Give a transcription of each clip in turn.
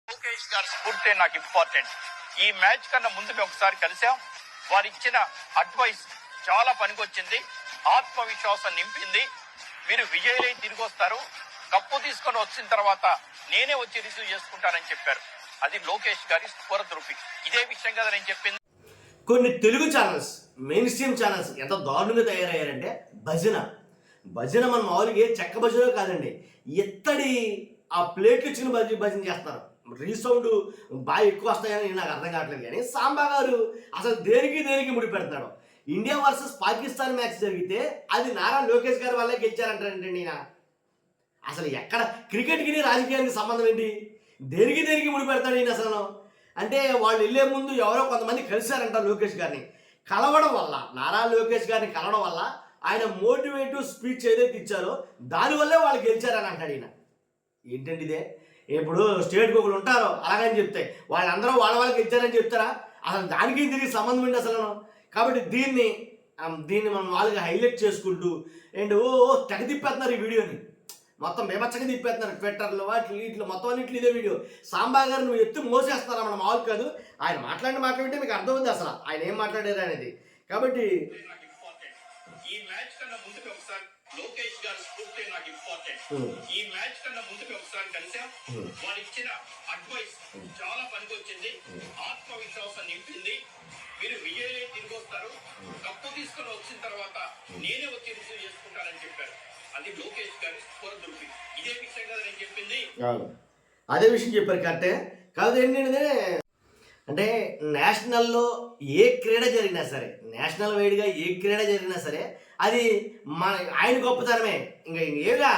లోకేష్ గారి స్ఫూర్తి నాకు ఇంపార్టెంట్. ఈ మ్యాచ్ కన్నా ముందు మేము ఒకసారి కలిసాం. వారు ఇచ్చిన అడ్వైస్ చాలా పనికొచ్చింది, ఆత్మవిశ్వాసం నింపింది. మీరు విజయలై తిరిగి వస్తారు, కప్పు తీసుకొని వచ్చిన తర్వాత నేనే వచ్చి రిసీవ్ చేసుకుంటానని చెప్పారు. అది లోకేష్ గారి స్ఫూర్తి. ఇదే విషయం కదా నేను చెప్పింది. కొన్ని Telugu channels, main stream channels ఎంత దారుణంగా తయారయ్యారంటే భజన మన మామూలుగా చెక్క భజన కాదండి, ఎత్తడి ఆ ప్లేట్లు ఇచ్చిన భజన చేస్తారు. రీసౌండ్ బాగా ఎక్కువ వస్తాయని నాకు అర్థం కావట్లేదు. కానీ సాంబా గారు అసలు దేనికి ముడి పెడతాడు. ఇండియా వర్సెస్ పాకిస్తాన్ మ్యాచ్ జరిగితే అది నారా లోకేష్ గారి వల్లే గెలిచారంటారంటే నేను అసలు ఎక్కడ క్రికెట్కి రాజకీయానికి సంబంధం ఏంటి? దేనికి ముడి పెడతాడు ఈయన అసలు. అంటే వాళ్ళు వెళ్ళే ముందు ఎవరో కొంతమంది కలిశారంట లోకేష్ గారిని. కలవడం వల్ల, నారా లోకేష్ గారిని కలవడం వల్ల ఆయన మోటివేటివ్ స్పీచ్ ఏదైతే ఇచ్చారో దానివల్లే వాళ్ళు గెలిచారని అంటాడు ఈయన. ఏంటంటే ఇదే ఇప్పుడు స్టేట్కి ఒకరు ఉంటారో అలాగని చెప్తే వాళ్ళందరూ వాళ్ళకి గెలిచారని చెప్తారా? అసలు దానికి దీనికి సంబంధం ఏంటి అసలు? కాబట్టి దీన్ని మనం వాళ్ళకి హైలైట్ చేసుకుంటూ అండ్ తెగ తిప్పేస్తున్నారు ఈ వీడియోని, మొత్తం బేబచ్చగా తిప్పేస్తున్నారు. ట్విట్టర్లో వీటిలో మొత్తం అన్నింటిలో ఇదే వీడియో. సాంబా గారు నువ్వు ఎత్తి మోసేస్తారా మన మామూలు కాదు. ఆయన మాట్లాడితే మీకు అర్థమైంది అసలు ఆయన ఏం మాట్లాడారు అనేది. కాబట్టి ఈ మ్యాచ్ కన్నా ముందు ఒకసారి లోకేష్ గారి స్ఫూర్తి నాకు ఇంపార్టెంట్. ఈ మ్యాచ్ కన్నా ముందు ఒకసారి కలిసాం. వారు ఇచ్చిన అడ్వైస్ చాలా పనికొచ్చింది, ఆత్మవిశ్వాసం నింపింది. మీరు విజయలై తిరిగి వస్తారు, కప్పు తీసుకొని వచ్చిన తర్వాత నేనే వచ్చి రిసీవ్ చేసుకుంటానని చెప్పారు. అది లోకేష్ గారి స్ఫూర్తి. ఇదే విషయం కదా నేను చెప్పింది. అదే విషయం చెప్పారు కరెక్టే. కాదు ఏంటంటే అంటే నేషనల్లో ఏ క్రీడ జరిగినా సరే, నేషనల్ వైడ్గా ఏ క్రీడ జరిగినా సరే అది ఆయన గొప్పతనమే. ఇంకా ఏదా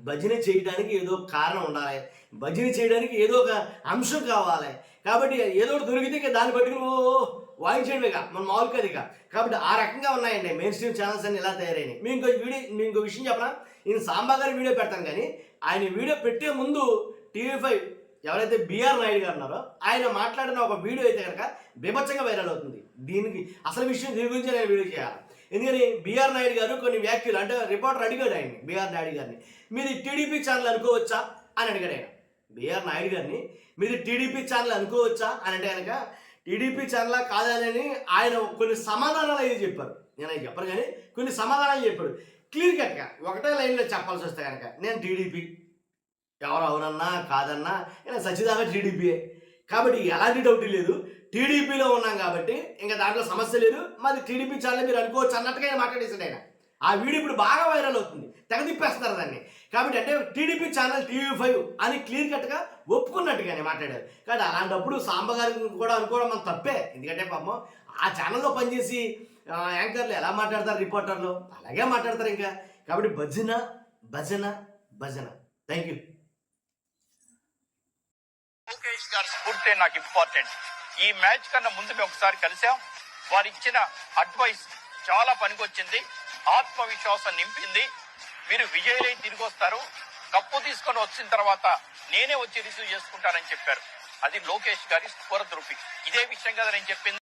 భజన చేయడానికి ఏదో కారణం ఉండాలి, భజన చేయడానికి ఏదో ఒక అంశం కావాలి. కాబట్టి ఏదో ఒకటి దొరికితే ఇక దాన్ని బట్టి వాయించండి ఇక మన మామూలు కదా ఇక. కాబట్టి ఆ రకంగా ఉన్నాయండి మెయిన్ స్ట్రీమ్ ఛానల్స్ అన్ని ఇలా తయారైనాయి. మీ ఇంకో విషయం చెప్పనా, నేను సాంబా గారి వీడియో పెడతాను కానీ ఆయన వీడియో పెట్టే ముందు TV5 ఎవరైతే బిఆర్ నాయుడు గారు ఉన్నారో ఆయన మాట్లాడిన ఒక వీడియో అయితే కనుక బీభత్సంగా వైరల్ అవుతుంది. దీనికి అసలు విషయం దీని గురించి నేను వీడియో చేయాలి. ఎందుకని బిఆర్ నాయుడు గారు కొన్ని వ్యాఖ్యలు, అంటే రిపోర్టర్ అడిగాడు ఆయన్ని, బిఆర్ నాయుడు గారిని, మీది టీడీపీ ఛానల్ అనుకోవచ్చా అని అడిగాడు ఆయన. బిఆర్ నాయుడు గారిని మీది టీడీపీ ఛానల్ అనుకోవచ్చా అని అంటే కనుక టీడీపీ ఛానల్ కాదని ఆయన కొన్ని సమాధానాలు అయితే చెప్పారు. నేను అది చెప్పను కానీ కొన్ని సమాధానాలు చెప్పాడు క్లియర్ కట్గా. ఒకటే లైన్లో చెప్పాల్సి వస్తే కనుక నేను టీడీపీ, ఎవరు అవునన్నా కాదన్నా నేను సచ్చిదాకా టీడీపీయే. కాబట్టి ఎలాంటి డౌట్ లేదు, టీడీపీలో ఉన్నాం కాబట్టి ఇంకా దాంట్లో సమస్య లేదు, మాది టీడీపీ ఛానల్ మీరు అనుకోవచ్చు అన్నట్టుగా ఆయన మాట్లాడేసాడు ఆయన. ఆ వీడియో ఇప్పుడు బాగా వైరల్ అవుతుంది, తెగ తిప్పేస్తున్నారు దాన్ని. కాబట్టి అంటే టీడీపీ ఛానల్ TV5 అని క్లియర్ కట్గా ఒప్పుకున్నట్టుగానే మాట్లాడారు. కాబట్టి అలాంటప్పుడు సాంబా గారికి కూడా అనుకోవడం మన తప్పే. ఎందుకంటే పాపం ఆ ఛానల్లో పనిచేసి యాంకర్లు ఎలా మాట్లాడతారు, రిపోర్టర్లు అలాగే మాట్లాడతారు ఇంకా. కాబట్టి భజన. Thank you. లోకేష్ గారి స్ఫూర్తి నాకు ఇంపార్టెంట్. ఈ మ్యాచ్ కన్నా ముందు మేము ఒకసారి కలిసాం. వారు ఇచ్చిన అడ్వైస్ చాలా పనికొచ్చింది, ఆత్మవిశ్వాసం నింపింది. మీరు విజయలై తిరిగి వస్తారు, కప్పు తీసుకొని వచ్చిన తర్వాత నేనే వచ్చి రిసీవ్ చేసుకుంటానని చెప్పారు. అది లోకేష్ గారి స్ఫూర్తి. ఇదే విషయం కదా నేను చెప్పింది.